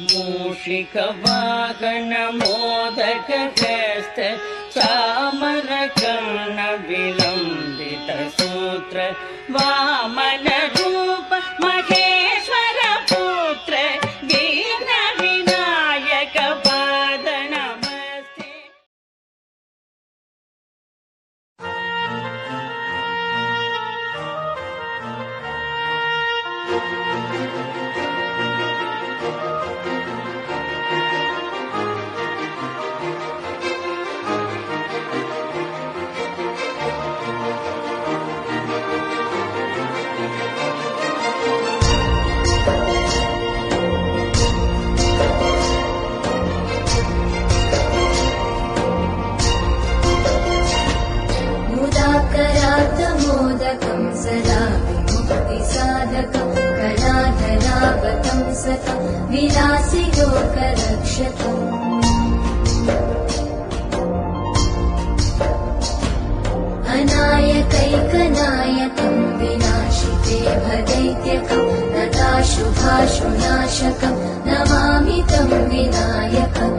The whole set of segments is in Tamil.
मूषिकवाहन मोदकहस्त चामरकर्ण विलम्बित सूत्र वामन रूप महेश्वर पुत्र विघ्न विनायक पाद नमस्ते। मोदकं सदा विमुक्तिसाधकं कलाधरावतं सतं विलासि लोकरक्षकम् अनायकैकनायकं विनाशिते भदैत्यकं नताशुभाशुनाशकं नमामि तं विनायकम्।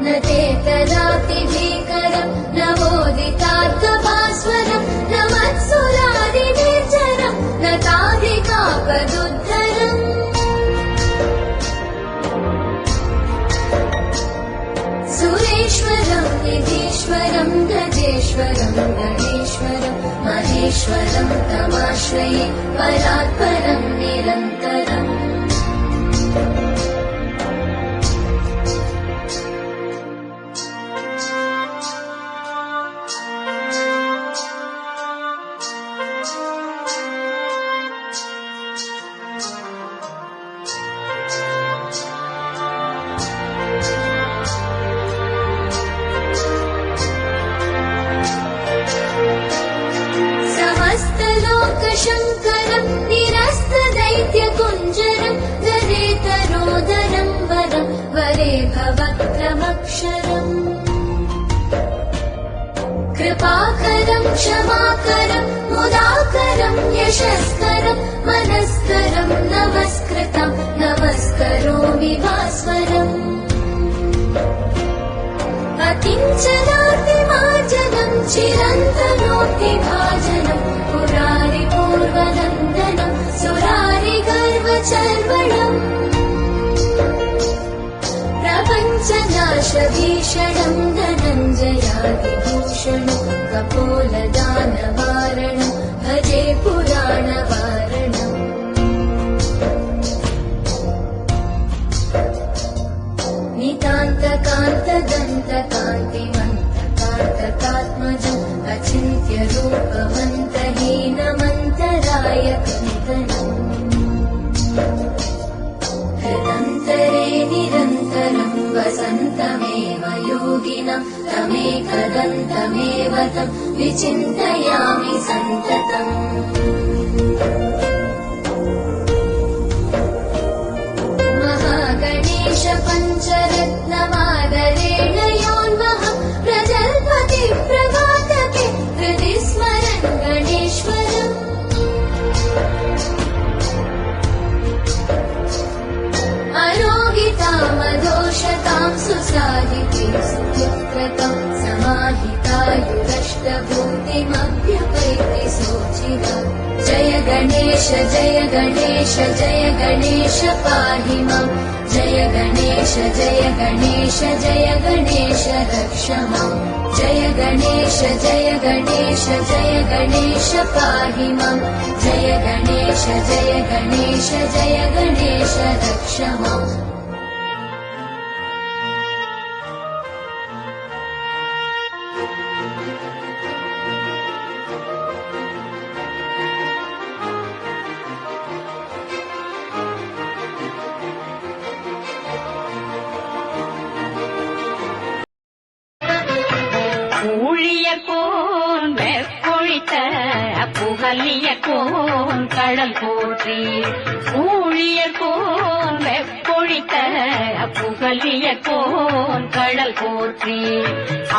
न तेतरातिभीकरं नवोदितार्थभास्वरं न मत्सुरादिनिर्जरं न ताधिकापदुद्धरम् सुरेश्वरं निधीश्वरं गजेश्वरं गणेश्वरं महेश्वरं तमाश्रये परात्परं निरन्तरम्। शङ्करं निरस्तदैत्यकुञ्जरं गदेतरोदरं वरं वरे भवक्रमक्षरम् कृपाकरं क्षमाकरं मुदाकरं यशस्करं मनस्करं नमस्कृतं नमस्करोमि भास्वरम्। अकिञ्चनातिमार्जनं चिरन्तनोऽतिभाजनं पुरारिपूर्वनन्दनं सुरारिगर्वचर्वणम् प्रपञ्चनाशभीषणं धनञ्जयादिभूषणं कपोलदानवारणं भजे पुराणवारणम्। नितान्तकान्तदन्तकान्तिमन्तकान्तकात्मजम् अचिन्त्यरूपमन्तहीनमन्तरायकन्तनम् हृदन्तरे निरन्तरं वसन्तमेव योगिनं तमेकदन्तमेव तं विचिन्तयामि सन्ततम्। महागणेश पञ्चरत्नमादरेण योन्वहं प्रजल्पति प्रभातके हृदि स्मरन् गणेश्वरम्। अरोगितामदोषतां सुसाधितीं सुपुत्रतां समाहितायुरष्टभूतिमभ्युपैति सोचिरा। जय गणेश जय गणेश जय गणेश पाहि माम्। जय गणेश जय गणेश जय गणेश रक्ष माम्। जय गणेश जय गणेश जय गणेश पाहि माम्। जय गणेश जय गणेश जय गणेश रक्ष माम्। ஊழியர்கோன் வெப்பொழித்த புகலியர்கோன் கடல் போற்றி ஊழியர்கோன் வெப்பொழித்த புகலியர்கோன் கடல் போற்றி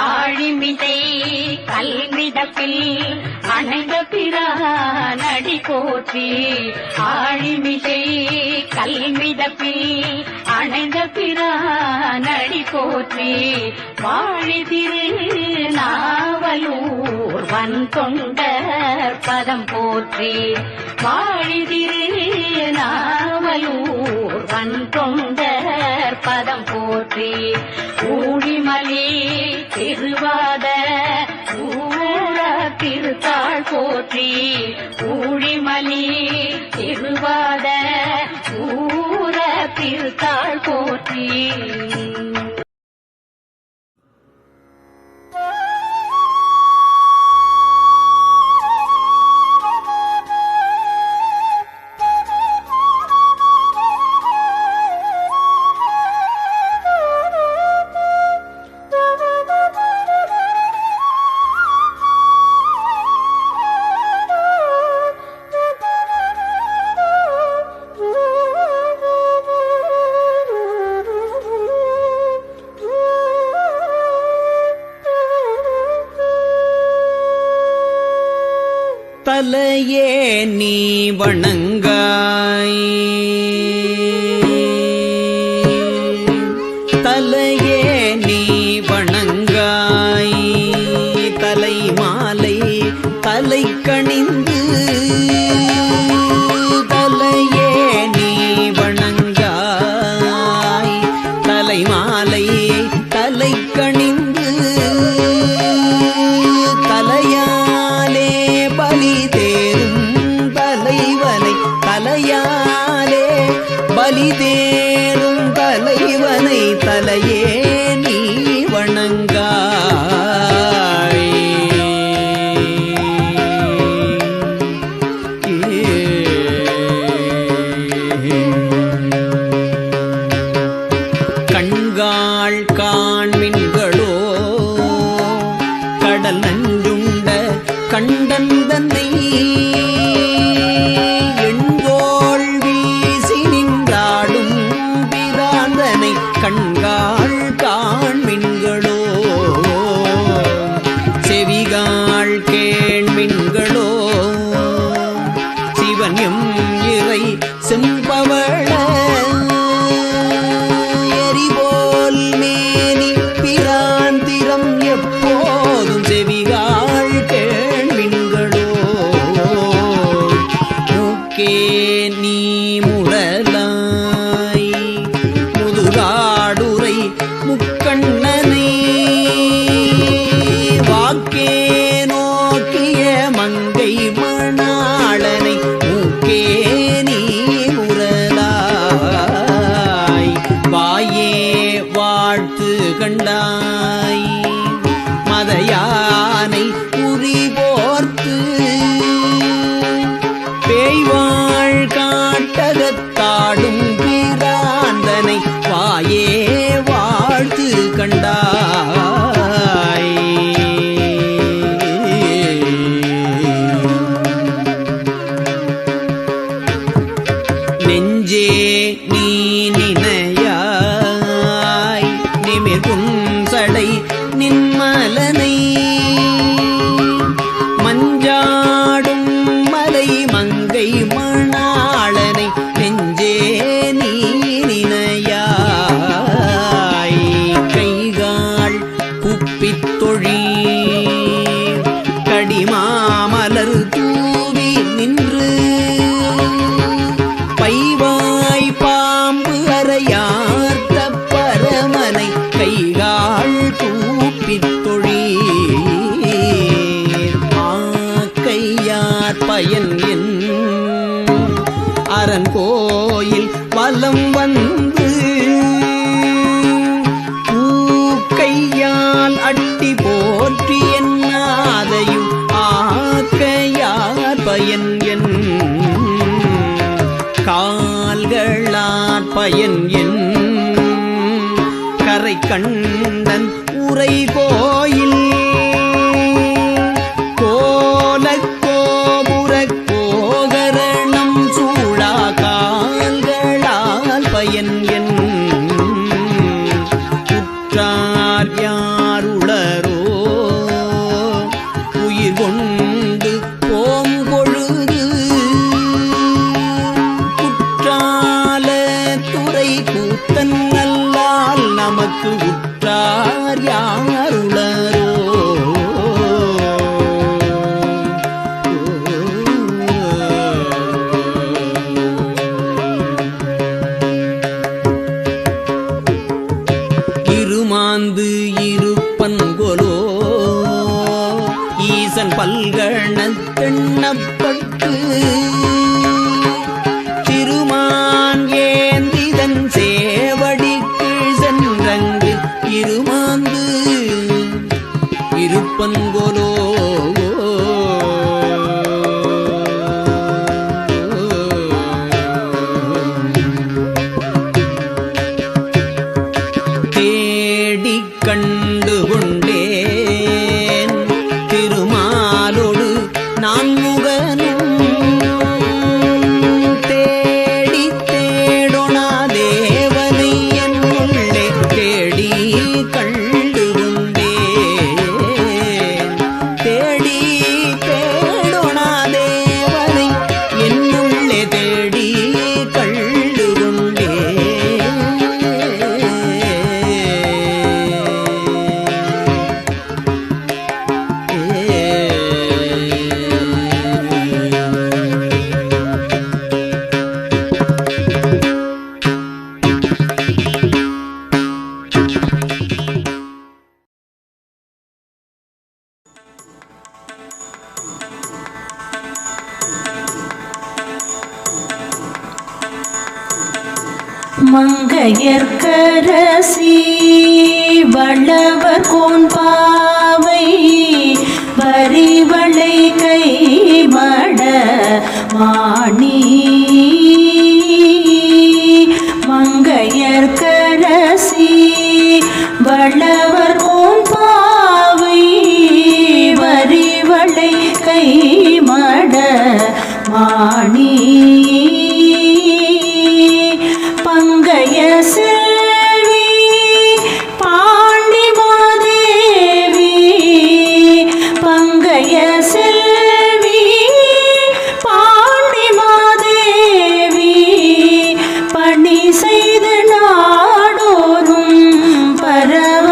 ஆழிமிதை கல்விடப்பில் அணைந்த பிரானடி போற்றி ஆழிமிசை கல்மிதப்பில் அணைந்த பிரானடி போற்றி வாழி திரு நாவலூர் வன் தொண்டர் பதம் போற்றி வாழி திரு நாவலூர் வன் தொண்டர் பதம் போற்றி ஊழிமலி திருவாத ஊர திருத்தாள் போற்றி ஊழிமலி திருவாத ஊர திருத்தாள் போற்றி தலையே நீ வணங்காய் தலையே நீ வணங்காய் தலை மாலை தலை கணிந்து தலையே நீ வணங்காய் தலை மாலை தலை கணிந்து தலையாலே பலி தேரும் தலைவனை தலையாலே பலி தேரும் தலைவனை தலையே நீ வணங்காய் கண்காள் காண்மின்களோ கடல் நஞ்சுண்ட கண்டன் தன்னை எண்கோள் வீசி நின்றாடும் பிராந்தனை கண்காள் காண்மின்களோ செவிகாள் கேண்மின்களோ சிவன் எம் இறை செம்பவள எரிபோல் மேனி பிராந்திரம் எப்போதும் செவிகாள் கேள்வின்களோ மூக்கே நீ முரலாய் முதுகாடுரை முக்கண்ணனை வாக்கே நோக்கிய மங்கை மணாளனை மூக்கே நீ முரலாய் வாயே வாழ்த்து கண்டாய் மதயானை உரி போர்த்து பேய்வாழ் காட்டகத்தாடும் பிராந்தனை வாயே வாழ்த்து கண்டாய் நெஞ்சே நீ நினையாய் நிமிர் புன்சடை நின்மலனை மஞ்சாடும் மலை மங்கை மணாளனை நெஞ்சே நீ நினையாய் கைகால் குப்பித் தொழி கடிமாமலர் தூவி நின்று பைவாய் பாம்பு அறையார்த்த பரமனை கைகாள் கூப்பித் தொழீர் ஆக்கையார் பயன் என் அரண் கோயில் வலம் வந்து பூக்கையால் அட்டி போற்றி என்னாதையும் ஆக்கையார் பயன் என் கால்களார் பயன் என் கரை கண்டன் உரை கோயில் கோலக் கோபுரக் கோகரணம் சூழா கால்களால் பயன் என் உற்றார் யாருளரோ உயிர் கொண்டு போம்பொழுது பட்டு திருமான் ஏந்திதன் சேவடிக்கு சென்றங்கு இருமாந்து இருப்பன்கொலோ தேடிக் கண்டு கொண்டேன் திருமாலோடு நான் முகனும் தேடி தேடொணா தேவனை என்னுள்ளே தேடி கண்டு கொண்டேன் தேடி தேடொணா தேவனை என்னுள்ளே தேடி கண்டு கொண்டேன் மங்கையர்க்கரசி வளவர் கோன்பாவை வரிவளை கைமட மாணி மங்கையர்க்கரசி வளவர் கோன்பாவை வரிவளை கைமட மாணி பங்கைய செல்வி பாண்டி மாதேவி பங்கைய செல்வி பாண்டி மாதேவி பணி செய்து நாடோறும் பரவ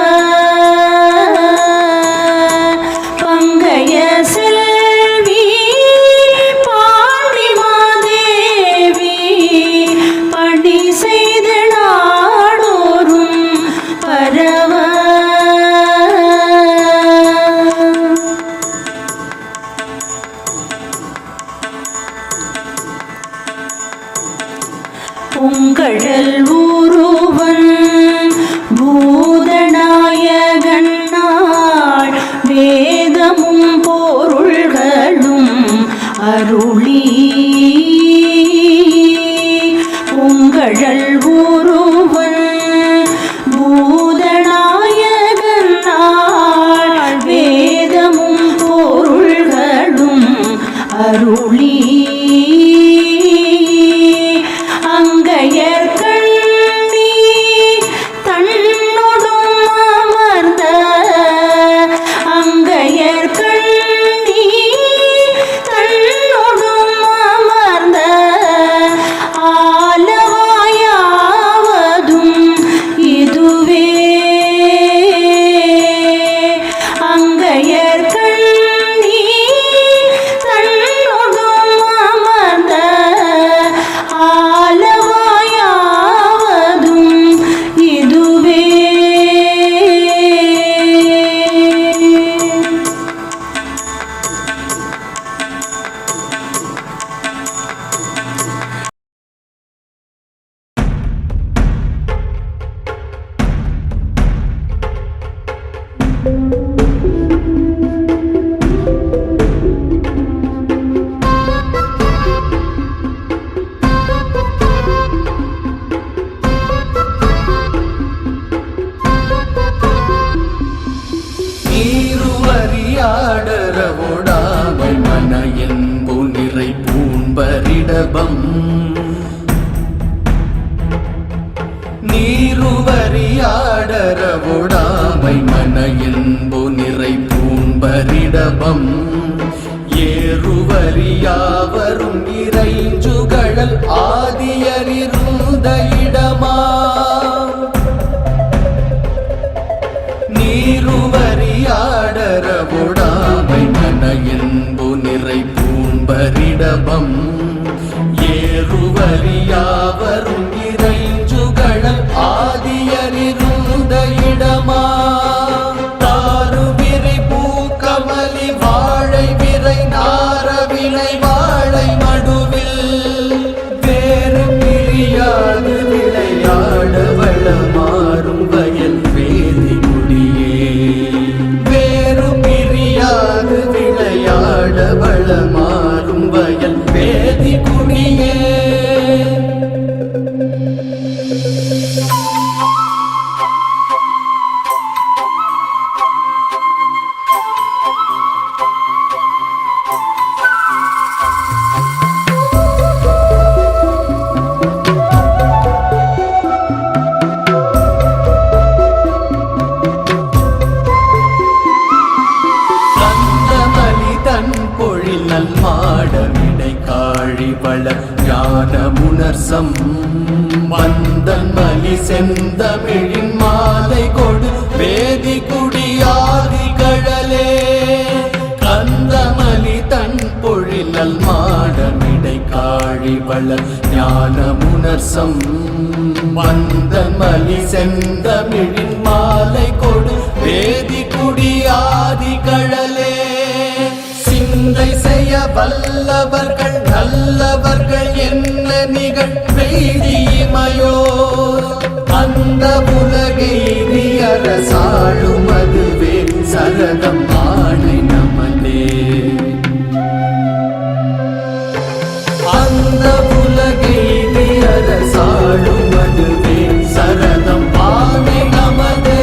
பங்கைய செல்வி பாண்டி மாதேவி பணி செய்து நாடோறும் பரவ பொங்கழல் ஊருவன் பூதநாயகன்னாள் வேதமும் பொருள்களும் அருளி பொங்கழல் ஊருவன் பூதநாயகன்னாள் வேதமும் பொருள்களும் அருளி அங்கையர் கண்ணி தன்னொடும் அமர்ந்த அங்கையர் கண்ணி தன்னொடும் அமர்ந்த ஆலவாயாவதும் இதுவே அங்கையர் கண்ணி தன்னொடும் அமர்ந்த ஆலவாயாவதும் இதுவே நீருவறியாடரவோடாமை மன என்பு நிறை பூண்பரிடபம் நீருவறியாடரவோடாமை மன என்பு நிறை பூண்பரிடபம் ஏறுவறியாவரும் இறைஞ்சுகழல் ஆதியரிருந்த இடமா நீருவறியாடரவோடாமை மன என்பு நிறை பூண்பரிடபம் ஏறுவறியாவரும் இறைஞ்சுகழல் ஆதியரிருந்த இடமா தாரு விரை பூக்கமலி வாழை விரை நார வினை வேதி குடியே. மாடவிடை காழி வளர் ஞானமுணர்சம் மந்தன் மலி செந்தமிழின் மாலை கொடு வேதி குடியாதி கழலே. கந்தமலி தன் பொழில் மாடமிடை காழி வளர் ஞானமுணர்சம் மந்தன் மலி செந்தமிழின் மாலை கொடு வேதி குடியாதி கழலே. சிந்தை செய்ய வல்லவர்கள் நல்லவர்கள் என்ன நிகழ்வெய்திமையோ அந்த உலகெய்தி அரசாளும் அதுவே சரதம் ஆணை நமதே. அந்த உலகெய்தி அரசாளும் அதுவே சரதம் ஆணை நமதே.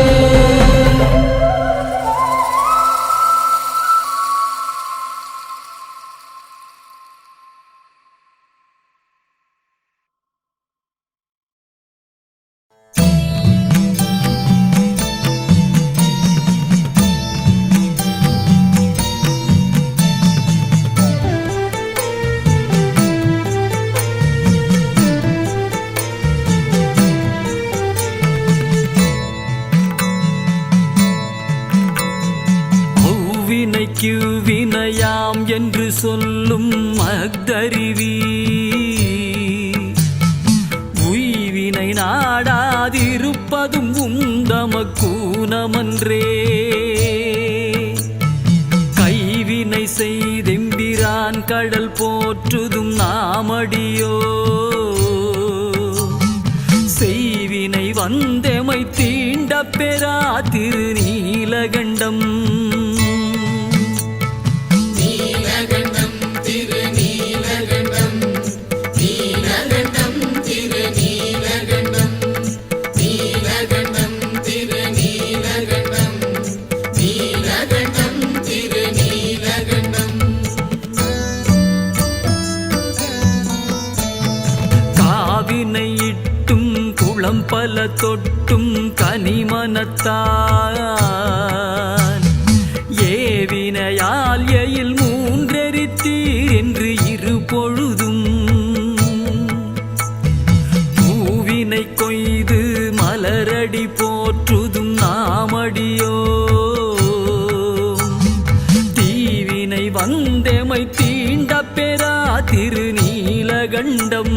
வினையாம் என்று சொல்லும் மக்தறிவி உய்வினை நாடாதிருப்பதும் உந்தமக்கூனமன்றே. கைவினை செய்தெம்பிரான் கடல் போற்றுதும் நாமடியோ செய்வினை வந்தெமை தீண்ட பெறா திருநீலகண்டம். பல தொட்டும் கனிமனத்தான் ஏவினையால் எயில் மூன்றெரித்தீர் என்று இரு பொழுதும் பூவினை கொய்து மலரடி போற்றுதும் நாமடியோ தீவினை வந்தெமை தீண்ட பெறா திருநீலகண்டம்.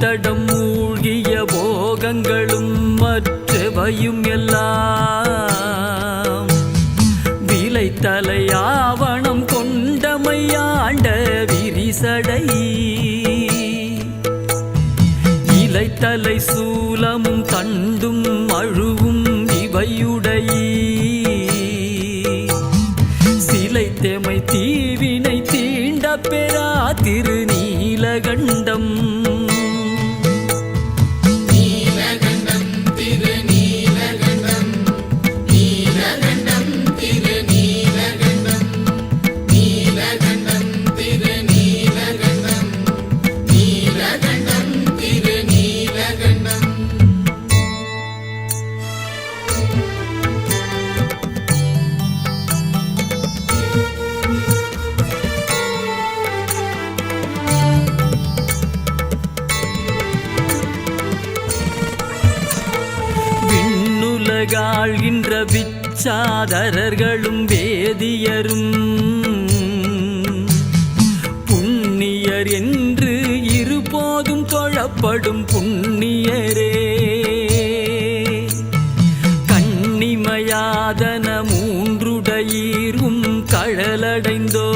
தடம் மூழ்கிய போகங்களும் மற்றவையும் எல்லாம் விலைத்தலை ஆவணம் கொண்டமையாண்ட விரிசடை இலைத்தலை சூலமும் தண்டும் அழுவும் இவையுடைய சிலைத்தெமை தீவினை தீண்ட பெறா திருநீலகண்டம். ஆழ்கின்ற விச்சாதரர்களும் வேதியரும் புண்ணியர் என்று இருபோதும் தொழப்படும் புண்ணியரே கண்ணிமையால் யாதன மூன்றுடையீரும் கழலடைந்தோ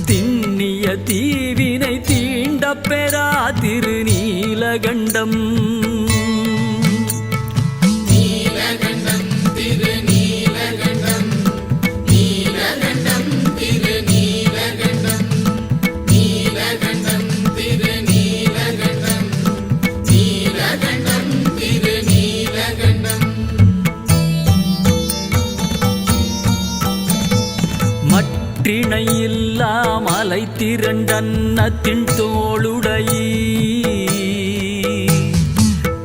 திண்ணிய தீவினை தீண்ட பெறா திருநீலகண்டம் மற்றிணையில்லா மலை திரண்டன்னத்தின் தோளுடையீ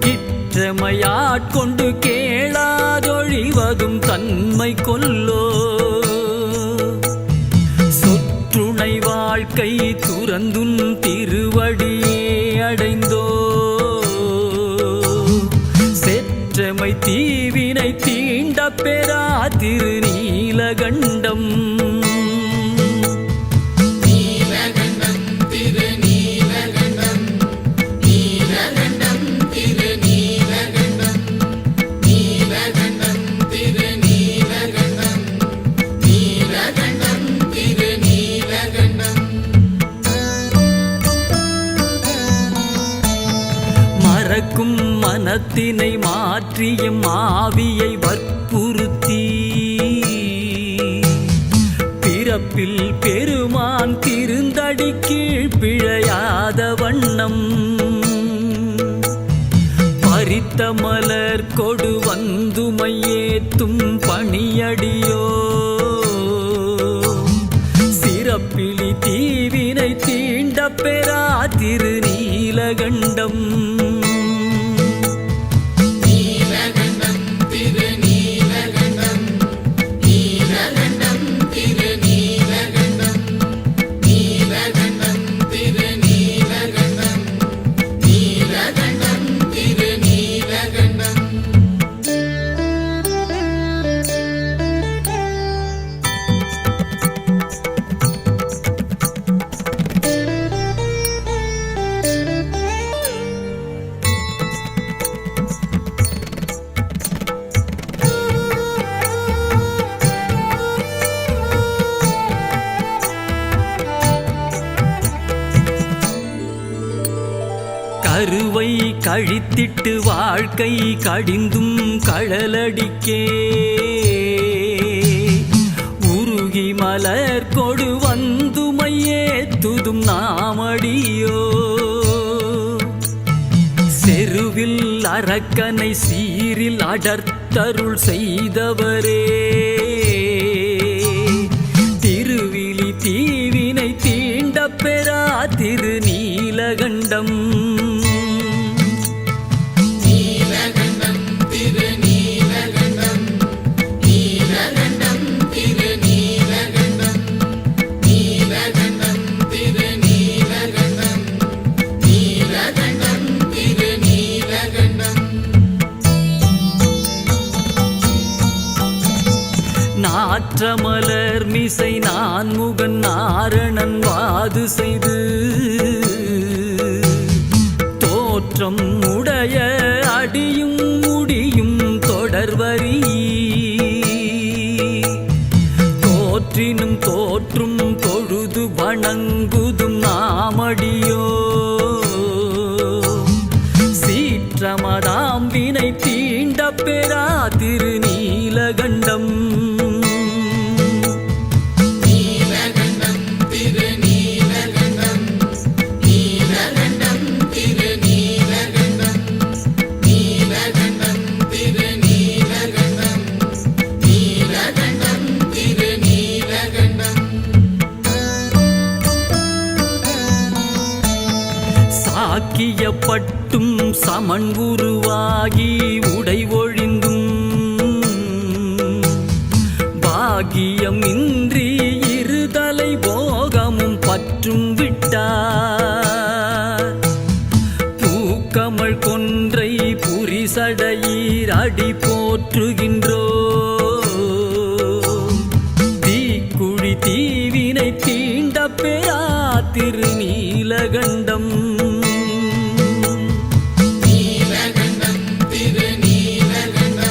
கிற்றமையாட்கொண்டு கேளாதொழிவதும் தன்மை கொல்லோ சொற்றுணை வாழ்க்கை துறந்துன் திருவடியே அடைந்தோ செற்றமை தீவினை தீண்ட பெறா திருநீலகண்டம் மறக்கும் மனத்தினை மாற்றிய ஆவியை வற்புறுத்தி பிறப்பில் பெருமான் திருந்தடி கீழ் பிழையாத வண்ணம் பறித்த மலர் கொடு வந்துமையேத்தும் பணியடியோ சிறப்பிலி தீவினை தீண்ட பெறா திருநீலகண்டம் கருவை கழித்திட்டு வாழ்க்கை கடிந்தும் கழலடிக்கே உருகி மலர் கொடு வந்துமையேத்துதும் நாமடியோ செருவில் அரக்கனை சீரில் அடர்த்தருள் செய்தவரே திருவிழி தீவினை தீண்ட பெறா திருநீலகண்டம் நாற்றமலர் மிசை நான்முகன் நாரணன் வாது செய்து தோற்றம் உடைய அடியும் முடியும் தொடர்வரி தோற்றினும் தோற்றும் தொழுது வணங்குதும் நாமடியோ சீற்றமதாம் வினை தீண்ட பெறா திருநீலகண்டம் சாக்கியப்பட்டும் சமன் உருவாகி உடை ஒழிந்தும் பாகியம் இன்றி இருதலை போகமும் பற்றும் விட்டார் பூக்கமள் கொன்றை புரிசடையீர் அடி போற்றுகின்றோ தீக்குழி தீவினை தீண்ட பெறா திருநீலகண்டம் நீலகண்டம் திருநீலகண்டம்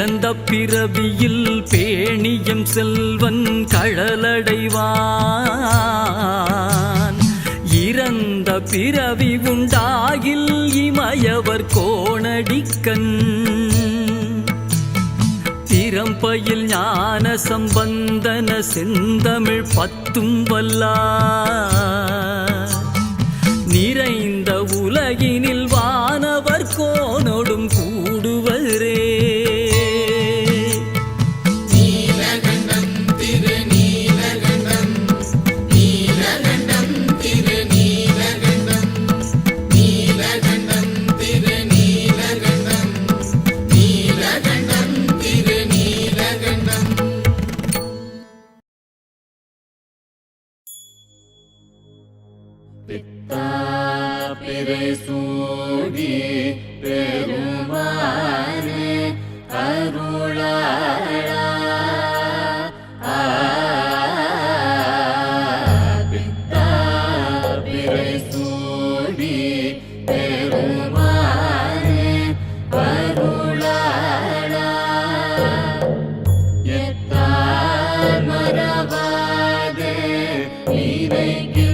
பிறந்த பிறவியில் பேணியம் செல்வன் கழலடைவான். இறந்த பிறவி உண்டாகில் இமயவர் கோணடிக்கண். திறம்பயில் ஞான சம்பந்தன செந்தமிழ் பத்தும் வல்லார். நிறைந்த உலகினில் வானவர் கோனோடும் கூடுவரே. பிறை சூடி பெருமானே அருளாளா. பித்தா பிறை சூடி பெருமானே அருளாளா. எத்தார் மறவாதே இறைக்கின்றேன்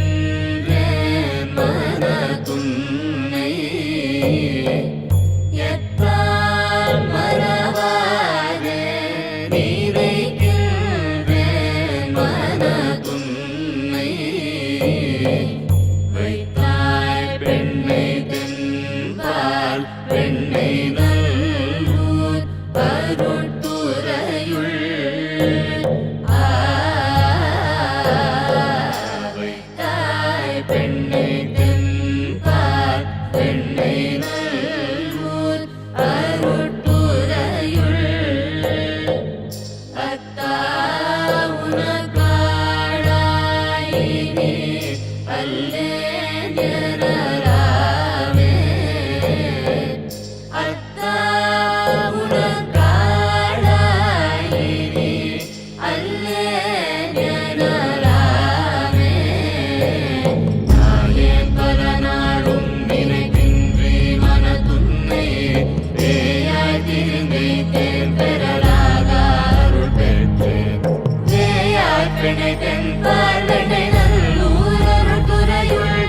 மனதுன்னை. எத்தார் மறவாதே இறைக்கின்றேன் மனதுன்னை. வைத்தாய் பெண்ணை தென்பால் பெண்ணை நல்லூர் அருட்துறையுள். வைத்தாய் பெண்ணை தென்பால் பெண்ணை நல்லூர் அருட்துறையுள். அத்தா உனக்காளாயினி அல்லேன் எனலாமே. அத்தா உனக்காளாயினி அல்லேன் எனலாமே. நாயேன் பல நாளும் நினைக்கின்றேன் மனதுன்னை. பேயாய் திருந்தேன் பெறலாக அருள் பெற்றேன். பேயாய் பிணை தென்பால் வெண்ணை நல்லூர் அருட்துறையுள்.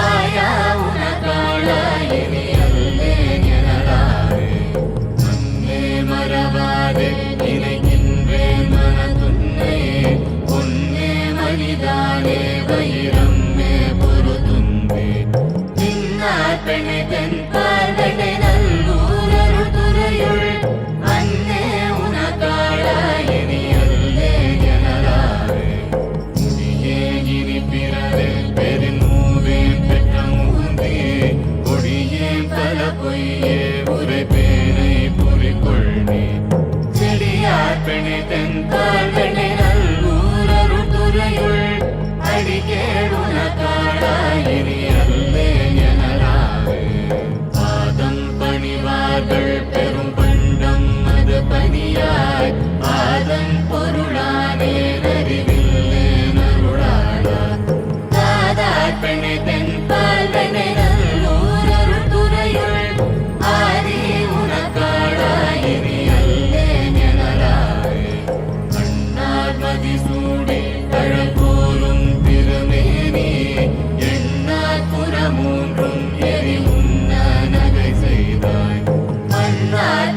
ஆயா உனக்காளாயினி அல்லேன் எனலாமே. மன்னே மறவாதே நினைக்கின்றேன் மனதுன்னை. பொன்னே மணிதானே வைரம்மே பொருதும்பே. நின்னார் பெண்ணை தென்பால் வெண்ணை நல்லூர் அருட்துறையுள். அன்னே உனக்காளாயினி அல்லேன் எனலாமே. முடியே இனி பிறவே பெருமூவேன் பெற்ற மூந்தே. கொடியே பல பொய்யே உரைப்பேனை புரிகொள்னே. செடியார் பெண்ணை தென்பால் வெண்ணை நல்லூர் அருட்துறையுள். அடிகேள் உனக்காளாயினி அல்லேன் எனலாமே. பாதம் பணிவார்கள் பெரும் பண்டம் அது பணியாய். பாதம் பொருளானே அறிவில்லேன் அருளாளா. தாதார் பெண்ணை தென்பால் வெண்ணை நல்லூர் அருட்துறையுள். ஆதி உனக்காளாயினி அல்லேன் எனலாமே. கண்ணார் மதிசூடி கழகோலும் திருமேனி. எண்ணார் புறமூன்றும் எரி உண்ண நகை செய்தாய். மன்னார்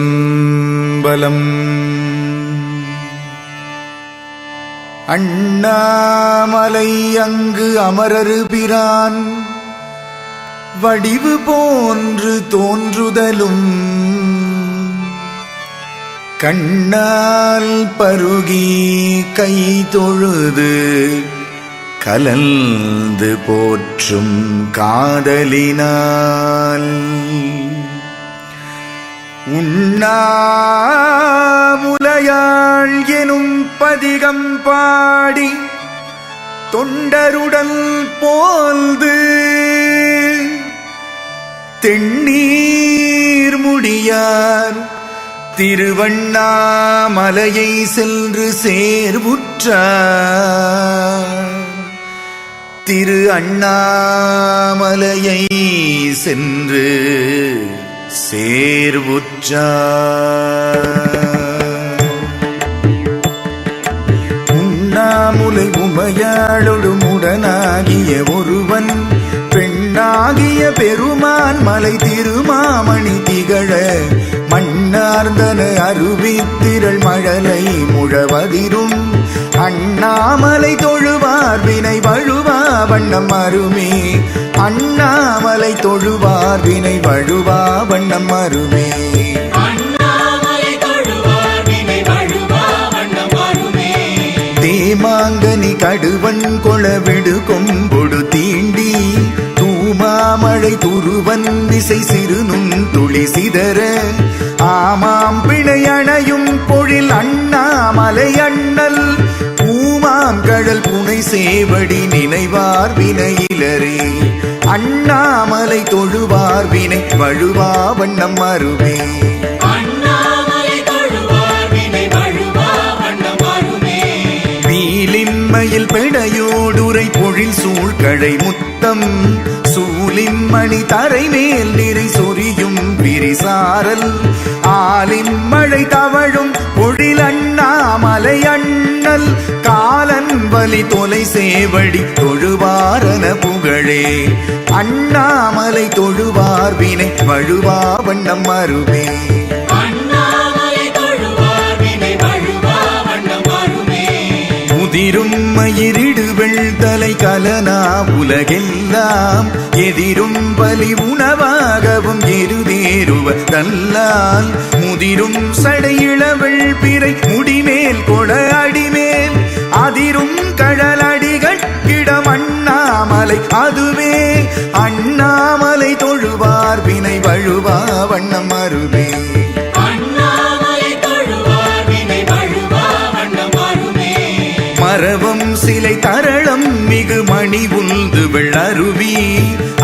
திருச்சிற்றம்பலம். அண்ணாமலை அங்கு அமரரு பிரான் வடிவு போன்று தோன்றுதலும் கண்ணால் பருகி கை தொழுது கலந்து போற்றும் காதலினால் உண்ணாமுலையாள் எனும் பதிகம் பாடி தொண்டருடன் போல்து தென்னீர் முடியார் திருவண்ணாமலையை சென்று சேர்வுற்றார். திரு அண்ணாமலையை சென்று சேர்வுற்றார். உண்ணாமுலை உமையாளொடு உடனாகிய ஒருவன் பெண்ணாகிய பெருமான் மலை திருமாமணி திகழ மண்ணார்ந்தன அருவித்திரள் மழலை முழவதிரும் அண்ணாமலை தொழுவார் வினை வழுவா வண்ணம் அருமே. அண்ணாமலை தொழுவார் வினை வழுவா வண்ணம் அருமே. தேமாங்கனி கடுவன் கொளவிடு கொம்பொடு தீண்டி தூமாமழை துருவன் திசை சிறுநும் துளி சிதற ஆமாம் பிணை அணையும் பொழில் அண்ணாமலை அண்ணல் பூமாம் கடல் புனை சேவடி நினைவார் வினையிலரே. அண்ணாமலை தொழுவார் வினை வழுவா வண்ணம் அருமே. மயில் பெடையோடுரை பொழில் சூழ்கழை முத்தம் சூலின் மணி தரை மேல் நிறை சொரியும் விரிசாரல் ஆலின் மழை தவழும் பொழில் அண்ணாமலை அண்ணல் காலன் வலி தொலை சேவடி தொழுவாரன புகழே. அண்ணாமலை தொழுவார் வினை வழுவா வண்ணம் அருமே. முதிரும் மயிரிடுவெள் தலை கலனா உலகெல்லாம் எதிரும் பலி உணவாகவும் எருதேறுவ தல்லால் முதிரும் சடையிளவள் பிறை முடிமேல் கொட அடிமேல் அதிரும் கழலடிகிடம் அண்ணாமலை அதுவே. அண்ணாமலை தொழுவார் வினை வழுவா வண்ணம் அருமே. மரவம் சிலை தரளம் மிகு மணி உந்து வெள்ளருவி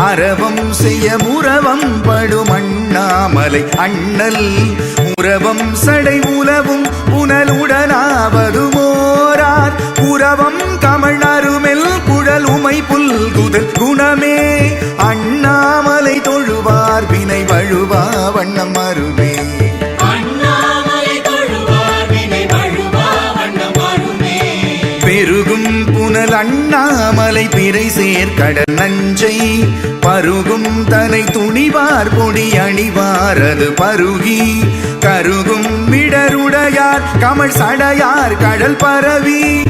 அரவம் செய்ய முரவம் படும் அண்ணாமலை அண்ணல் முரவம் சடை உலவும் புனலுடனாவதுமோரார் புரவம் கமழ் அருமெல் குழல் உமை புல்குதல் குணமே. அண்ணாமலை தொழுவார் வினை வழுவா வண்ணம் அருமே. பெருகும் புனல் அண்ணாமலை பிறை சேர்க்கடல் நஞ்சை பருகும் தனை துணிவார் பொடி அணிவாரது பருகி கருகும் மிடருடையார் கமல் சடையார் கடல் பரவி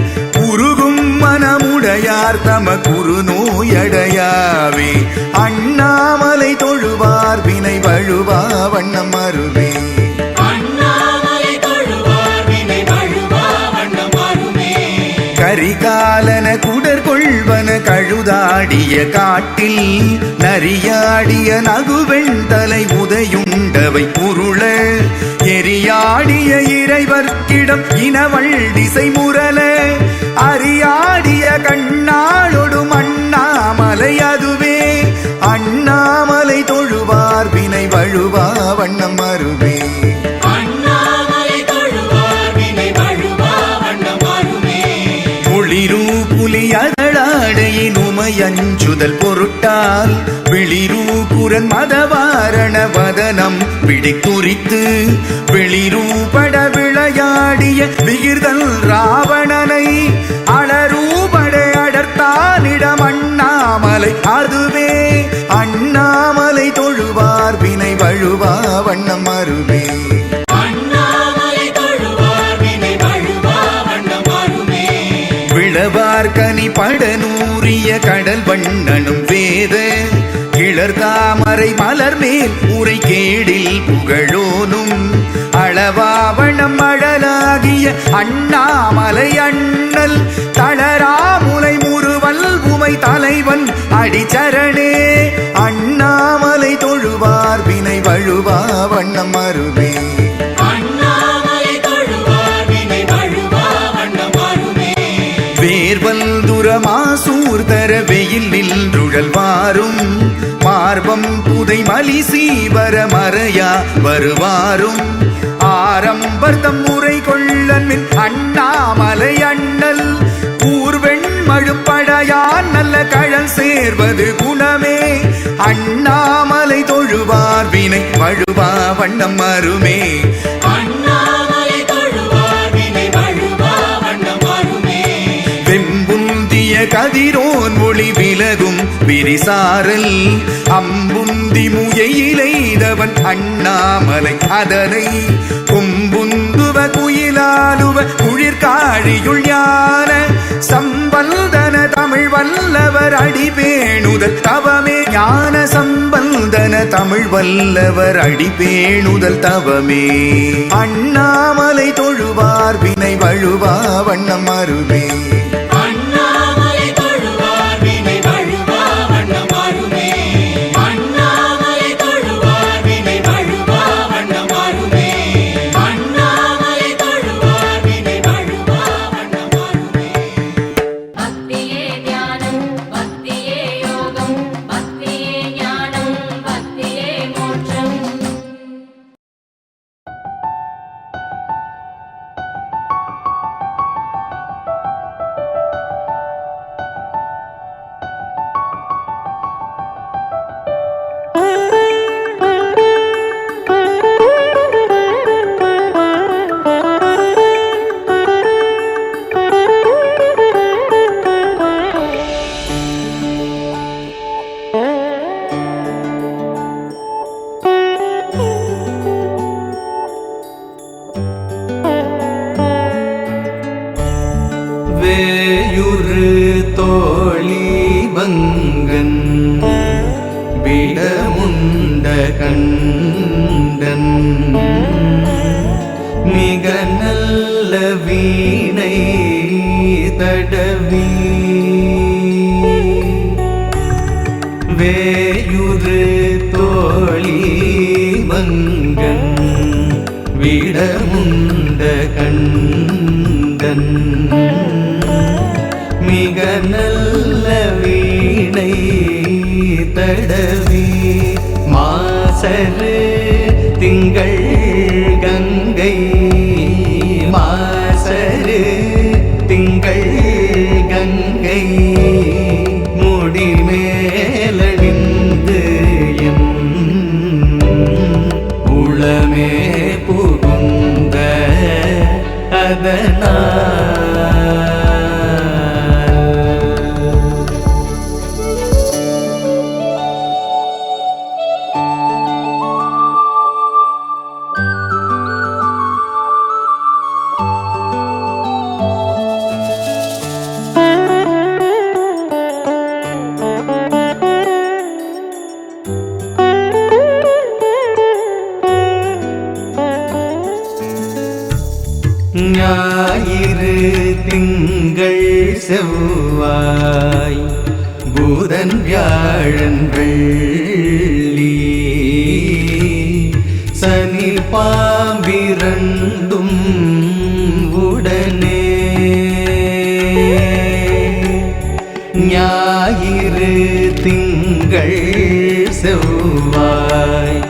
உருகும் மனமுடையார் தம குரு நோயடையாவே. அண்ணாமலை தொழுவார் வினை வழுவா வண்ணம் அருமே. கரிகாலன குடற்கொள்வன கழுதாடிய காட்டில் நரியாடிய நகுவெண் தலை உதையுண்டவை உருள எரியாடிய இறைவர்க்கிடம் இனவள் திசை முரல அறியாடிய கண்ணாளொடும் அண்ணாமலை அதுவே. அண்ணாமலை தொழுவார் வினை வழுவா வண்ணம் அருமே. புலியதழாடையின் உமையஞ்சுதல் பொருட்டால் வெளிரூபுரன் மதவாரண வதனம் பிடித்துரித்து வெளிரூபட விளையாடிய விகிர்தல் ராவணனை அலரூபட அடர்த்தானிடம் அண்ணாமலை அதுவே. அண்ணாமலை தொழுவார் வினை வழுவா வண்ணம் அரு கனி படனூரிய கடல் வண்ணனும் வேத கிளர் தாமரை மலர் மேல் உரை கேடில் புகழோனும் அளவாவணம் அழலாகிய அண்ணாமலை அண்ணல் தளராமுலை முறுவல் உமை தலைவன் அடிச்சரணே அண்ணாமலை தொழுவார் வினை வழுவா வண்ணம் அருவே வேர்வல் துரமாசூர் தர வெயில் நின்றுழல் வாரும் மார்பம் புதை மலி சீவர மறையா வருவாரும் ஆரம்பர்த்தம் முறை கொள்ளன்மின் அண்ணாமலை அண்ணல் கூர்வெண் மழுப்படையான் நல்ல கழல் சேர்வது குணமே அண்ணாமலை தொழுவார் வினை வழுவா வண்ணம் அருமே கதிரோன் ஒளி விலகும் விரிசாரல் அம்புந்தி முயையிலைதவன் அண்ணாமலை அதனை கொம்புந்துவ குயிலாலுவ குளிர்காழியுள் ஞான சம்பந்தன தமிழ் வல்லவர் அடிபேணுதல் தவமே ஞான சம்பந்தன தமிழ் வல்லவர் அடிபேணுதல் தவமே அண்ணாமலை தொழுவார் வினை வழுவா வண்ணம் அருவே வேயுறு தோழி வங்கன் விடமுண்ட கண்டன் மிக நல்ல வீணை தடவி வேயுறு தோழி வங்கன் விடமுண்ட கண்டன் மிக நல்ல வீணை தடவி மாசரு திங்கள் கங்கை மாசரு திங்கள் கங்கை முடிமேலணிந்து என் உளமே புகுந்த அதனால் ஞாயிறு திங்கள் செவ்வாய் புதன் வியாழன் வெள்ளி சனி பாம்பிரண்டும் உடனே ஞாயிறு திங்கள் செவ்வாய்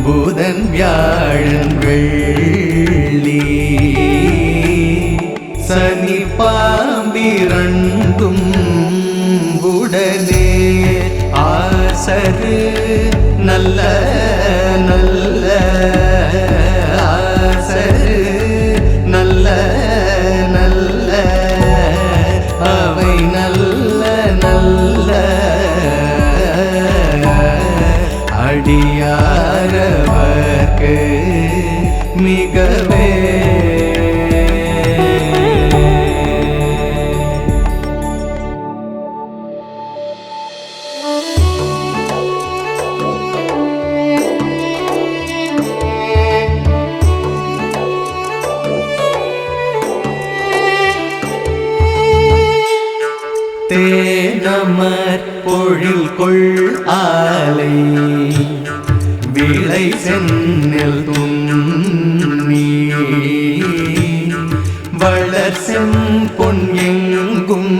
புதன் வியாழன் வெள்ளி சனி பாம்பிரண்டும் உடனே ஆசரு நல்ல நல்ல ஆசரு நல்ல நல்ல அவை நல்ல நல்ல அடியாரவர்க்கு மிகவே தேனமர் பொழில் கொள் ஆலை விளை செந்நெல் துண்ணி வளர் செம்பொன் எங்கும்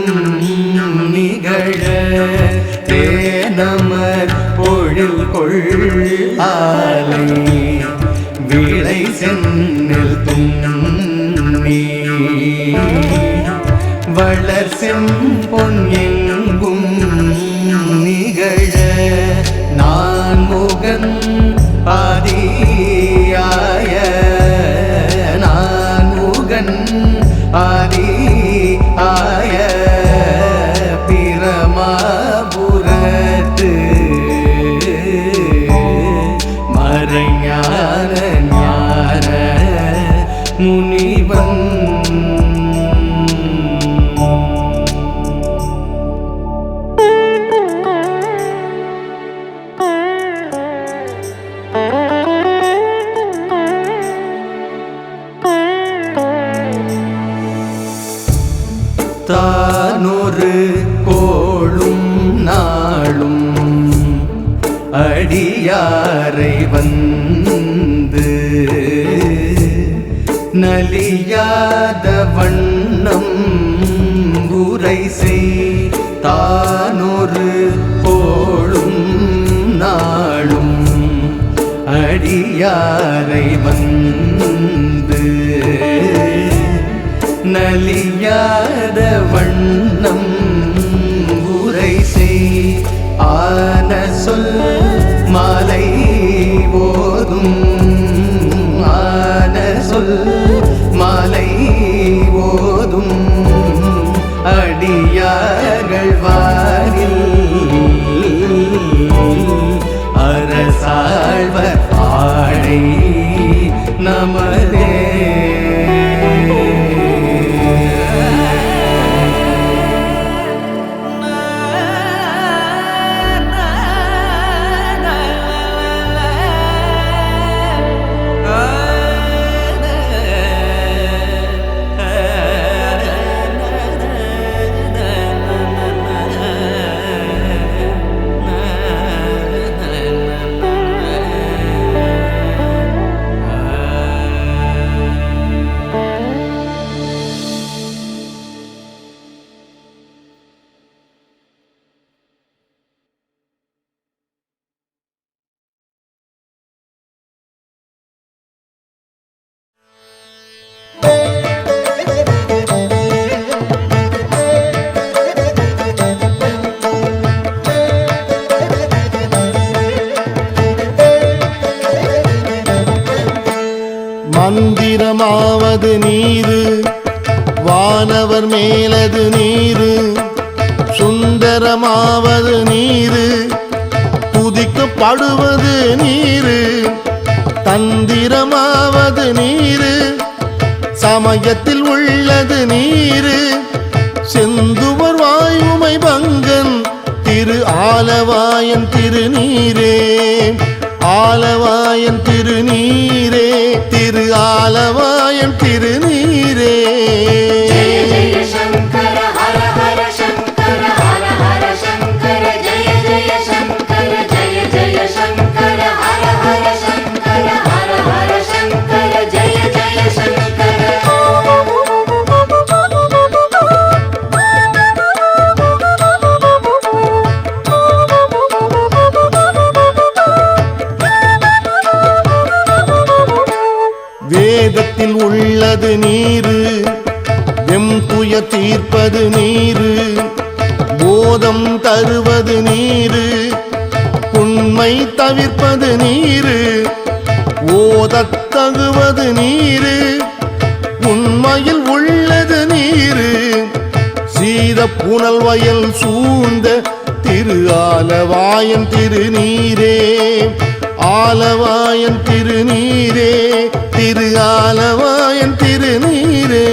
நிகழ தேனமர் பொழில் கொள் ஆலை விளை செந்நெல் துண்ணி வளர் செம்பொன் எங்கும் நிகழ நான் முகன் ஆதியாய நான் முகன் ஆதியாய பிரமாபுரத்து மறைஞான ஞான முனிவன் தானொரு கோளும் நாளும் அடியாரை வந்து நலியாத வண்ணம் உரை செய் தானொரு கோளும் நாளும் அடியாரை வந்து நலியாத வண்ணம் உரை செய் ஆன சொல் மாலை போதும் ஆன சொல் மாலை போதும் அடியார்கள் வாரில் அரசாழ்வர் ஆடை நமதே மந்திரமாவது நீரு வானவர் மேலது நீரு சுந்தரமாவது நீரு துதிக்கப்படுவது நீரு தந்திரமாவது நீரு சமயத்தில் உள்ளது நீரு செந்துவர் வாயுமை பங்கன் திரு ஆலவாயன் திருநீரே ஆலவாயன் திருநீரே திரு ஆலவாயன் திருநீரே जय जय शंकर हर हर शंकर हर हर शंकर जय जय शंकर जय जय शंकर हर हर शंकर हर हर शंकर जय जय शंकर வேதத்தில் உள்ளது நீரு எம் துயர் தீர்ப்பது நீரு போதம் தருவது நீரு உண்மை தவிர்ப்பது நீரு ஓதத் தகுவது நீரு உண்மையில் உள்ளது நீரு சீத புனல் வயல் சூழ்ந்த திரு ஆலவாயன் திருநீரே ஆலவாயன் திருநீரே திரு ஆலவாயன் திருநீரே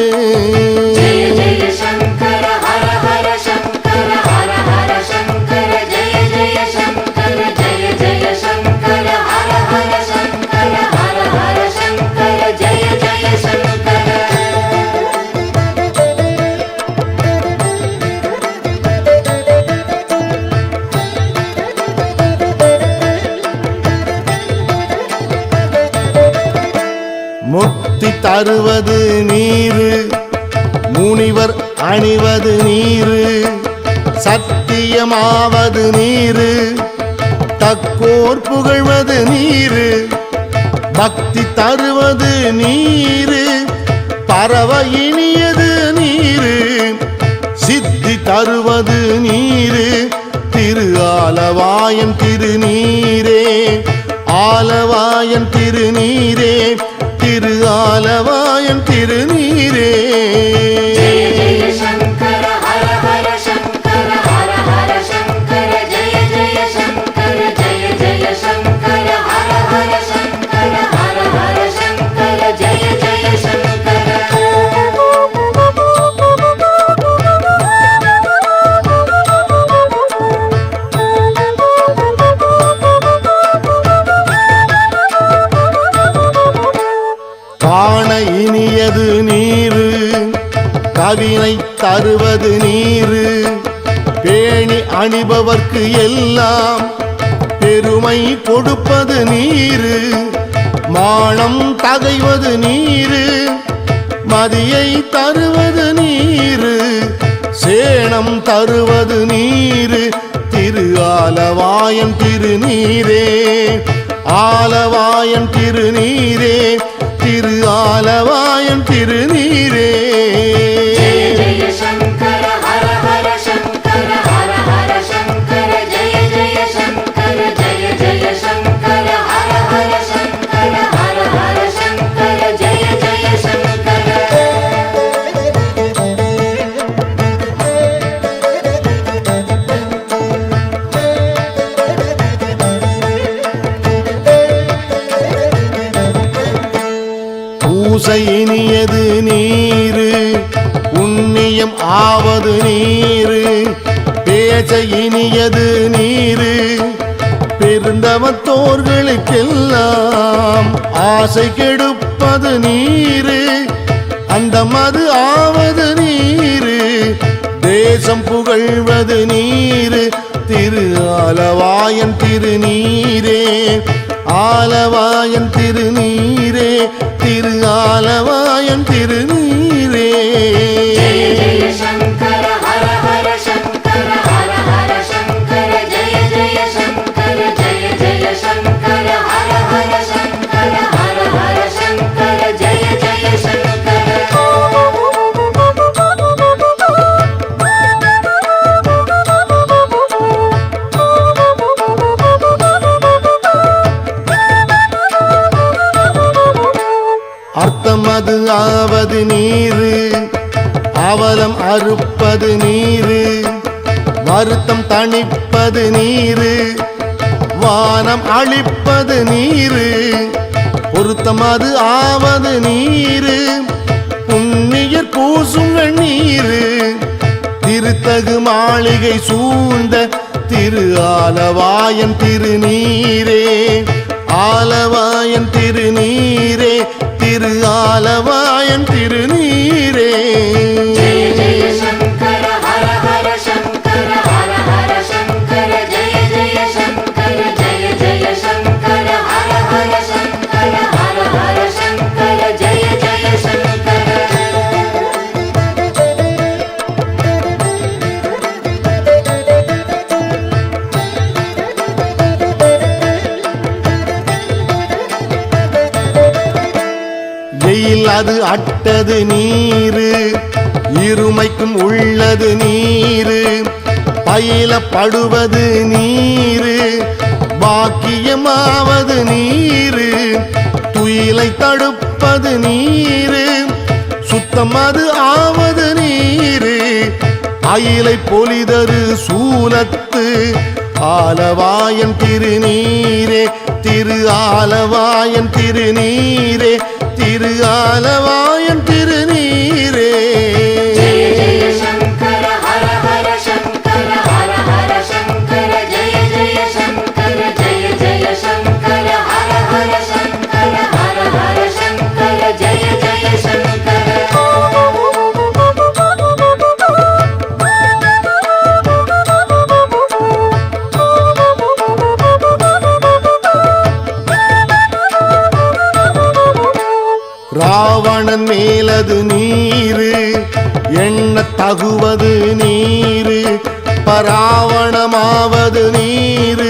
जय जय शंकर हर हर शंकर हर हर शंकर जय जय शंकर जय जय शंकर हर हर शंकर हर हर शंकर जय जय शंकर தருவது நீரு, முனிவர் அணிவது நீரு, சத்தியமாவது நீரு, தக்கோர் புகழ்வது நீரு, பக்தி தருவது நீரு, பரவ இனியது நீரு, சித்தி தருவது நீரு, திரு ஆலவாயன் திருநீரே, ஆலவாயன் திருநீரே, திரு ஆலவாயன் திருநீரே. जय जय शंकर हर हर शंकर हर हर शंकर जय जय शंकर जय जय शंकर हर हर शंकर हर हर शंकर जय जय शंकर காண இனியது நீரு, கவினை தருவது நீரு, பேணி அணிபவர்க்கு எல்லாம் பெருமை கொடுப்பது நீரு, மானம் தகைவது நீரு, மதியை தருவது நீரு, சேணம் தருவது நீரு, திரு ஆலவாயன் திருநீரே, ஆலவாயன் திருநீரே, திரு ஆலவாயன் திருநீரே. जय जय शंकर हर हर शंकर हर हर शंकर जय जय शंकर जय जय शंकर हर हर शंकर हर हर शंकर जय जय शंकर பூசை இனியது நீரு, புண்ணியம் ஆவது நீரு, பேச இனியது நீரு, பெருந்தவத்தோர்களுக்கெல்லாம் ஆசை கெடுப்பது நீரு, அந்தமது ஆவது நீரு, தேசம் புகழ்வது நீரு, திரு ஆலவாயன் திருநீரே, ஆலவாயன் திருநீரே, திரு ஆலவாயன் திருநீரே. जय जय शंकर हर हर शंकर हर हर शंकर जय जय शंकर जय जय शंकर हर हर शंकर हर हर शंकर जय जय शंकर அர்த்தமது ஆவது நீரு, அவலம் அறுப்பது நீரு, வருத்தம் தணிப்பது நீரு, வானம் அழிப்பது நீரு, பொருத்தமது ஆவது நீரு, புண்ணியர் பூசும் நீரு, திருத்தகு மாளிகை சூழ்ந்த திரு ஆலவாயன் திருநீரே, ஆலவாயன் திருநீரே, திரு ஆலவாயன் திருநீரே. जय जय शंकर हर हर शंकर हर हर शंकर जय जय शंकर जय जय शंकर हर हर शंकर हर हर शंकर जय जय शंकर வெயில் அது அட்டது நீரு, இருமைக்கும் உள்ளது நீரு, பயிலப்படுவது நீரு, பாக்கியமாவது நீரு, துயிலை தடுப்பது நீரு, சுத்தமது ஆவது நீரு, அயிலை பொலிதரு சூலத்து ஆலவாயன் திருநீரே, திரு ஆலவாயன் திருநீரே, திரு ஆலவாயன் திருநீரே. जय जय शंकर हर हर शंकर हर हर शंकर जय जय शंकर जय जय शंकर हर हर शंकर हर हर शंकर जय जय शंकर ராவண அந்தணன் மேலது நீரு எண்ண தகுவது நீரு பராவணமாவது நீரு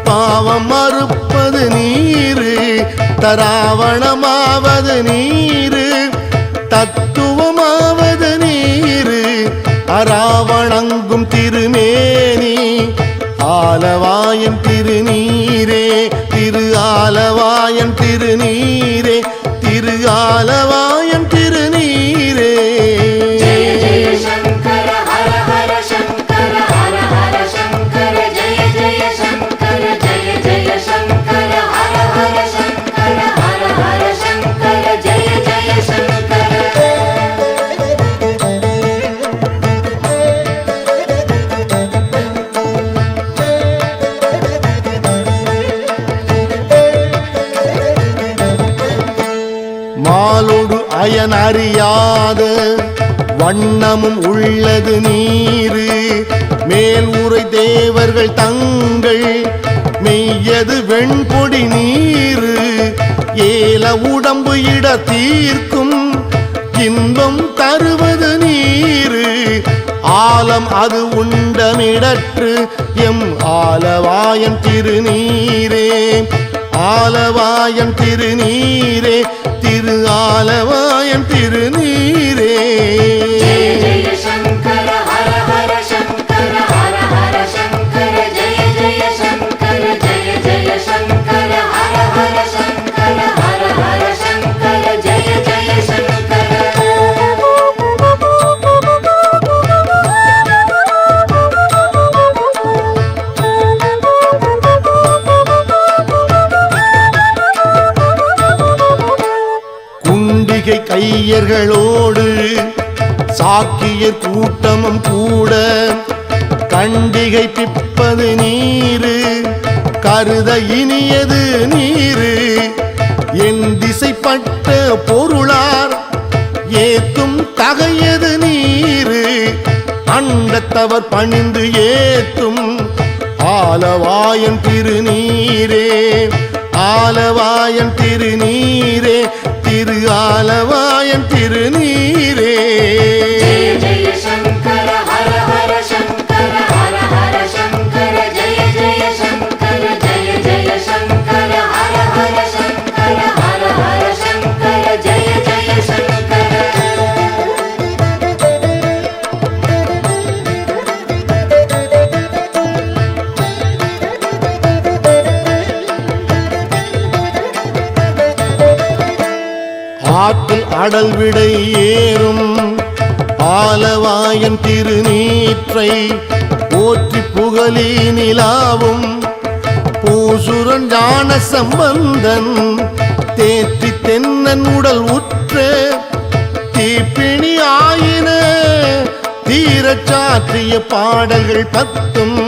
பாவம் மறுப்பது நீரு தராவணமாவது நீரு தத்துவமாவது நீரு அராவணங்கும் திருமேனி ஆலவாயன் திருநீரே திரு ஆலவாயன் திருநீரே திரு ஆலவாயன் திருநீரே जय जय शंकर हर हर शंकर हर हर शंकर जय जय शंकर जय जय शंकर हर हर शंकर हर हर शंकर जय जय शंकर மாலோடு அயன் அறியாத வண்ணமும் உள்ளது நீரு மேல் உரை தேவர்கள் தங்கள் மெய்யது வெண்பொடி நீரு ஏல உடம்பு இட தீர்க்கும் இன்பம் தருவது நீரு ஆலம் அது உண்டமிடற்று எம் ஆலவாயன் திருநீரே ஆலவாயன் திருநீரே திரு ஆலவாயன் திருநீரே जय जय शंकर हर हर शंकर हर हर शंकर जय जय शंकर जय जय शंकर हर हर शंकर हर हर शंकर जय जय शंकर குண்டிகை கையர்களோடு சாக்கியர் கூட்டமும் கூட கண்டிகை பிப்பது நீரு கருத இனியது நீரு என் திசைப்பட்ட பொருளார் ஏத்தும் தகையது நீரு அண்டத்தவர் பணிந்து ஏத்தும் ஆலவாயன் திருநீரே ஆலவாயன் திருநீரே திரு ஆலவாயன் திருநீரே जय जय शंकर हर हर शंकर हर हर शंकर जय जय शंकर जय जय शंकर हर हर शंकर हर हर शंकर जय जय शंकर ஆற்றில் அடல் விடை ஏறும் ஆலவாயன் திருநீற்றை போற்றி புகழி நிலாவும் பூசுரன் ஞான சம்பந்தன் தேற்றி தென்னன் உடல் உற்ற தீப்பிணி ஆயின தீரச் சாற்றிய பாடல்கள் பத்தும்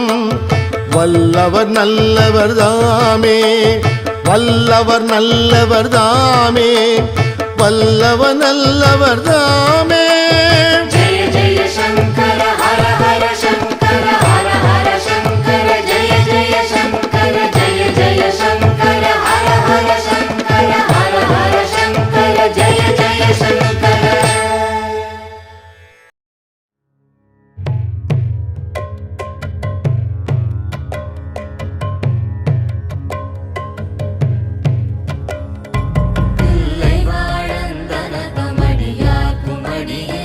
வல்லவர் நல்லவர் தாமே வல்லவர் நல்லவர் தாமே வல்லவர் நல்லவர் தாமே जय जय शंकर हर हर शंकर हर हर शंकर जय जय शंकर जय जय शंकर हर हर शंकर हर हर शंकर जय जय शंकर இல்லை வாழந்தன கமடியார் குமடியே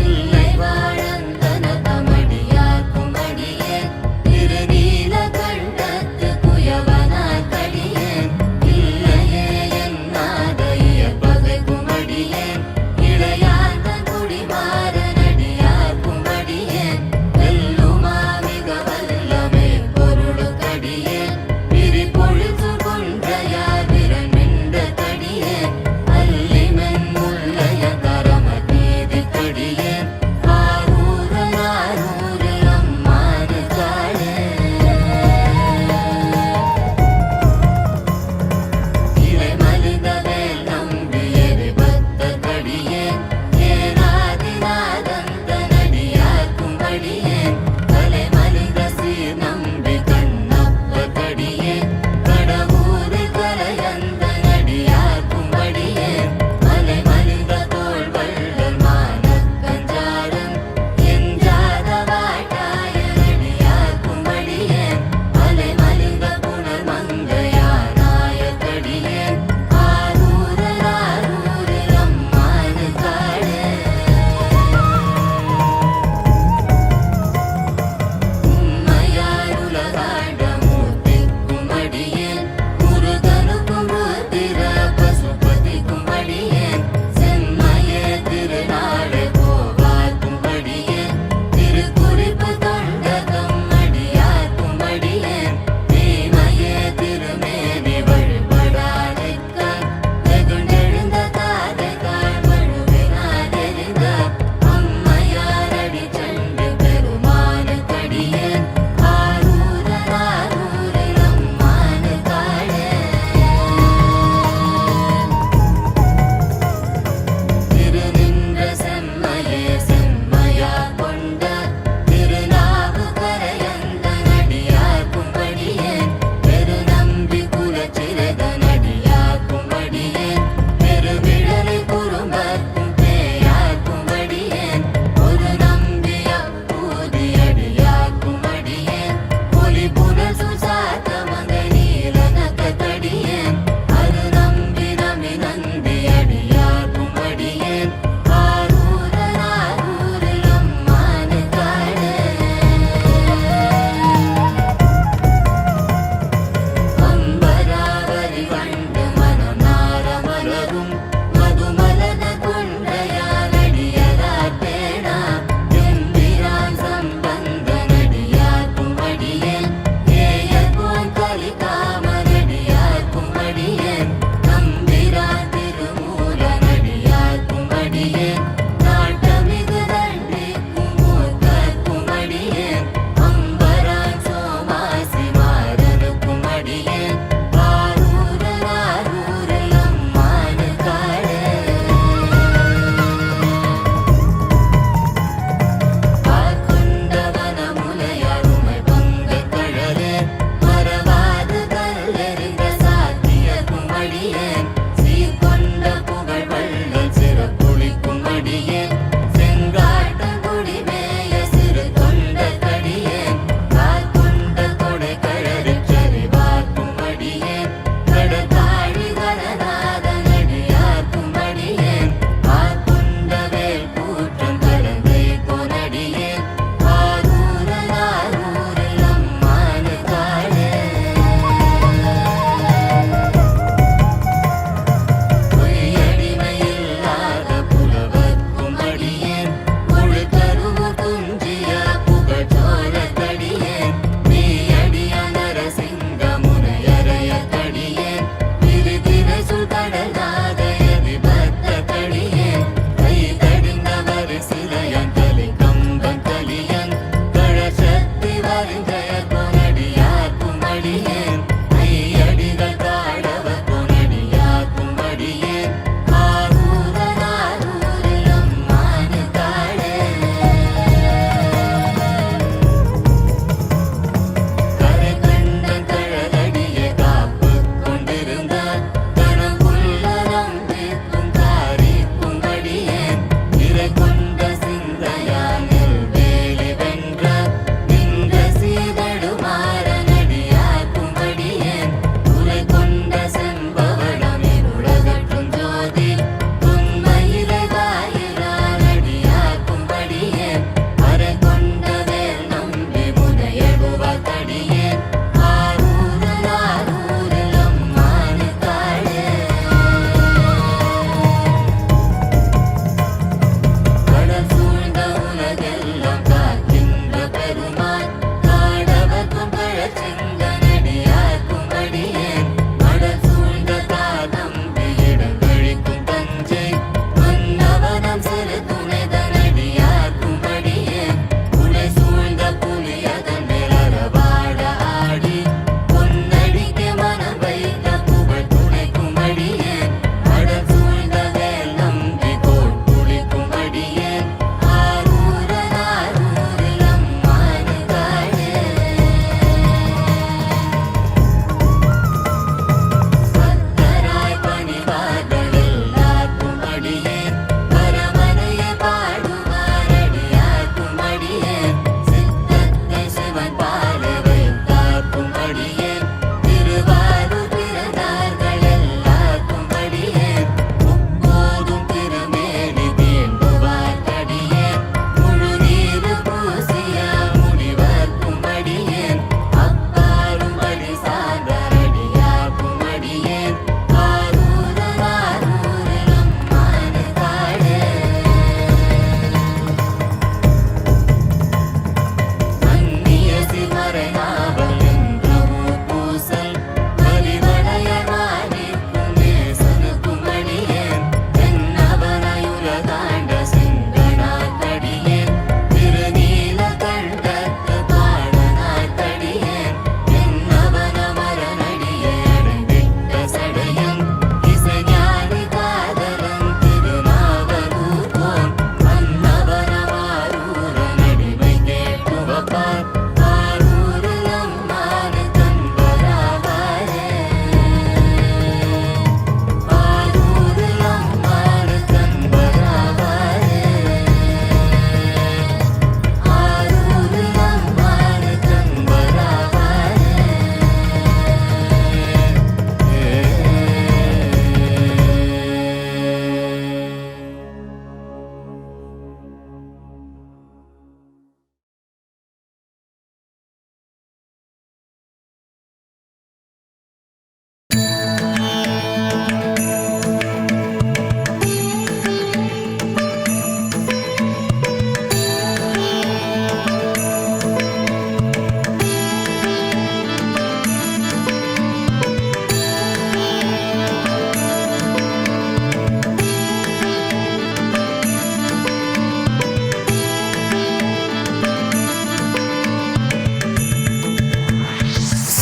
இல்லை வாழந்தன கமடியார் குமடியே திருநீல கண்டத்து குயவனாய் கடியேன் இல்லையே என்னாதைய பகை குமடியேன் இளையாந்த குடிமாற நடியார் குமடியேன் வெல்லுமா மிக வல்லமே பொருளு கடியேன் பிரிபொழுது கொன்றையார் விரமிண்ட கடியேன் அல்லிமென் முள்ளைய கரம நீதி கடியேன் ஆரூர நாரூர அம்மாறு காளே இலை மலிந்த வேல் நம்பியது பக்த கடியேன் ஏனாதிநாதந்த நடியார் குமடியேன் தலை மலிந்த சீர் நம்பி கண்ணப்ப கடியேன் கடவுரு கலையந்த நடியார்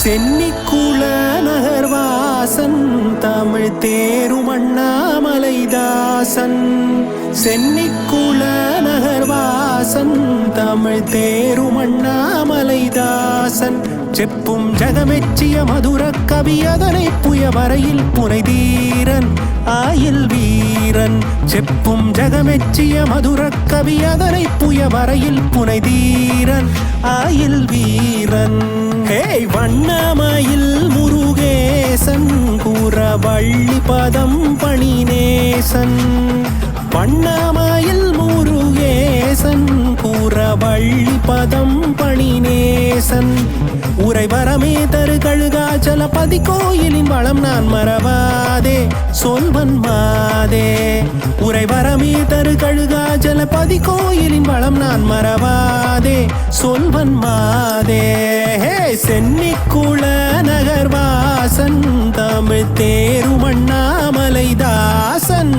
சென்னிக்குள நகர்வாசன் தமிழ் தேரும் அண்ணாமலைதாசன். சென்னிக்குள நகர்வாசன் தமிழ் தேரும் அண்ணாமலைதாசன். செப்பும் ஜகமெச்சிய மதுர கவி அதனை புய வரையில் புனைதீரன் ஆயில் வீரன். செப்பும் ஜகமெச்சிய மதுர கவி அதனை புய வரையில் புனைதீரன் ஆயில் வீரன். வண்ணமயில் முருகேசன் கூற வள்ளி பதம் பணிநேசன். வண்ணமயில் முருகேசன் கூற வள்ளி பதம் பணிநேசன். உரைவரமே தரு கழுகாச்சலபதி கோயிலின் வளம் நான் மறவாதே சொல்வன் மாதே. உரைவரமே தரு கழுகாச்சலபதி கோயிலின் வளம் நான் மறவாதே சொல்வன் மாதே. சென்னிக்குள நகர்வாசன் தமிழ் தேரும் அண்ணாமலைதாசன்.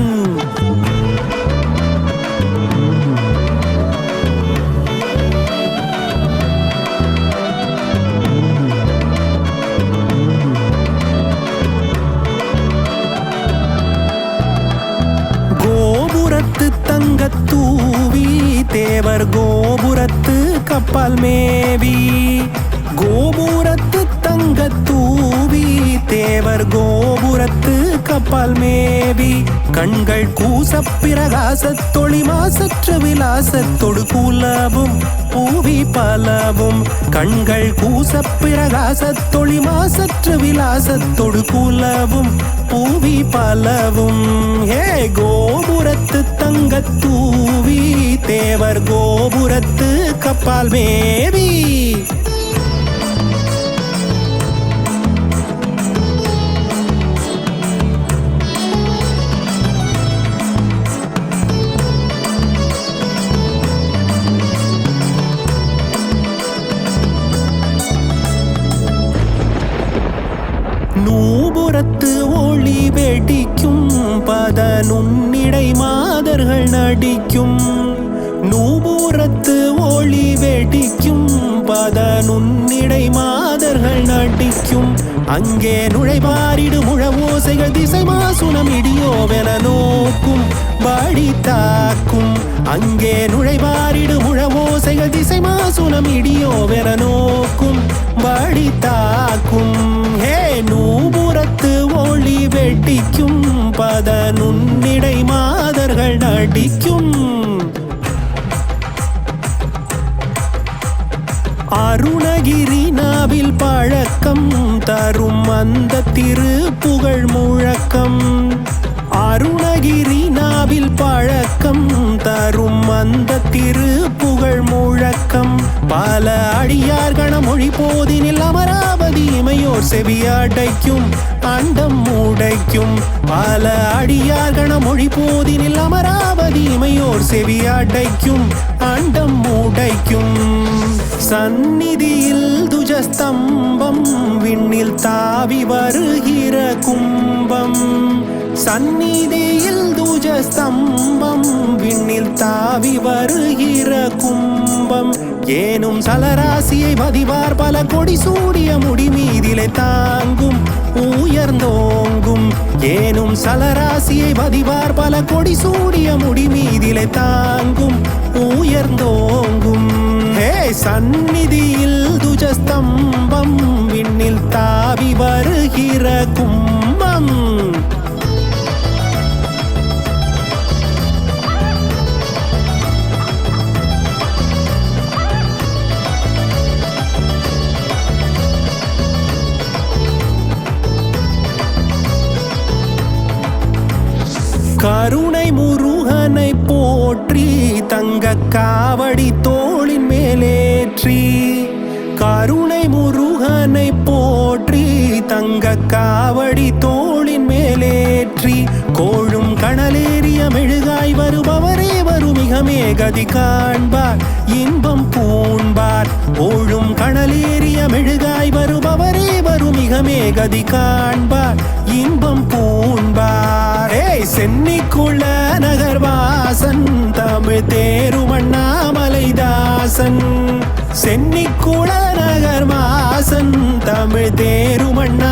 கோபுரத்து தங்கத்தூவி தேவர் கோபுரத்து கப்பல் மேவி. கோபுரத்து தங்கத்தூவி தேவர் கோபுரத்து கப்பல் மேவி. கண்கள் கூச பிரகாசத்தொளி மாசற்ற விலாசத்தொடு கூலவும் பூவி பலவும். கண்கள் கூச பிரகாசத்தொளி மாசற்ற விலாசத்தொடு கூலவும் பூவி பலவும். கோபுரத்து தங்கத்தூவி தேவர் கோபுரத்து கப்பால் மேவி. நூபுரத்து ஒளி வெடிக்கும் பத நுண்ணிடை மாதர்கள் நடிக்கும். நூபுரத்து ஒளி வெடிக்கும் பத நுண்ணிடை மாதர்கள் நடிக்கும். அங்கே நுழைவாரிடு முழவோசைகள் திசை மாசுனம் இடியோவென நோக்கும் பாடி தாக்கும். அங்கே நுழைவாரிடு முழவோசைகள் திசை மாசுனம் இடியோவென நோக்கும் பாடி தாக்கும். நூபுரத்து ஒளி வெடிக்கும் பத நுண்ணிடை மாதர்கள் நடிக்கும். அருணகிரி நாவில் பழக்கம் தரும் அந்த திரு புகழ் முழக்கம். அருணகிரி நாவில் பழக்கம் தரும் அந்த திரு புகழ் முழக்கம். பல அடியார் கணமொழி போதினில் அமராவதி இமையோர் செவியடைக்கும் அண்டம் மூடைக்கும். பல அடியார் கணமொழி போதினில் அமராவதி இமையோர் செவியடைக்கும் அண்டம் மூடைக்கும். சந்நிதியில் துஜஸ்தம்பம் விண்ணில் தாவி வருகிற கும்பம். சந்நிதியில் துஜஸ்தம்பம் விண்ணில் தாவி வருகிற கும்பம். ஏனும் சலராசியை பதிவார் பல கொடி சூடிய முடி மீதிலே தாங்கும் உயர்ந்தோங்கும். ஏனும் சலராசியை பதிவார் பல கொடி சூடிய முடி மீதிலே தாங்கும் உயர்ந்தோங்கும். சந்நிதியில் துஜஸ்தம்பம் விண்ணில் தாவி வருகிற கும்பம். கருணை முருகனை போற்றி தங்க காவடி தோளின் மேலேற்றி. கருணை முருகனை போற்றி தங்க காவடி தோளின் மேலேற்றி. கோழும் கணலேறிய மெழுகாய் வருபவரே வருமிகமே கதி காண்பார் இன்பம் பூண்பார். ஓழும் கணலேறிய மெழுகாய் வருபவரே வருமிகமே கதி காண்பார் இன்பம் பூண்பார். சென்னிக்குள நகர்வாசன் தமிழ் தேரும் அண்ணாமலைதாசன். சென்னிக்குள நகர்வாசன் தமிழ் தமிழ் தேருமண்ணா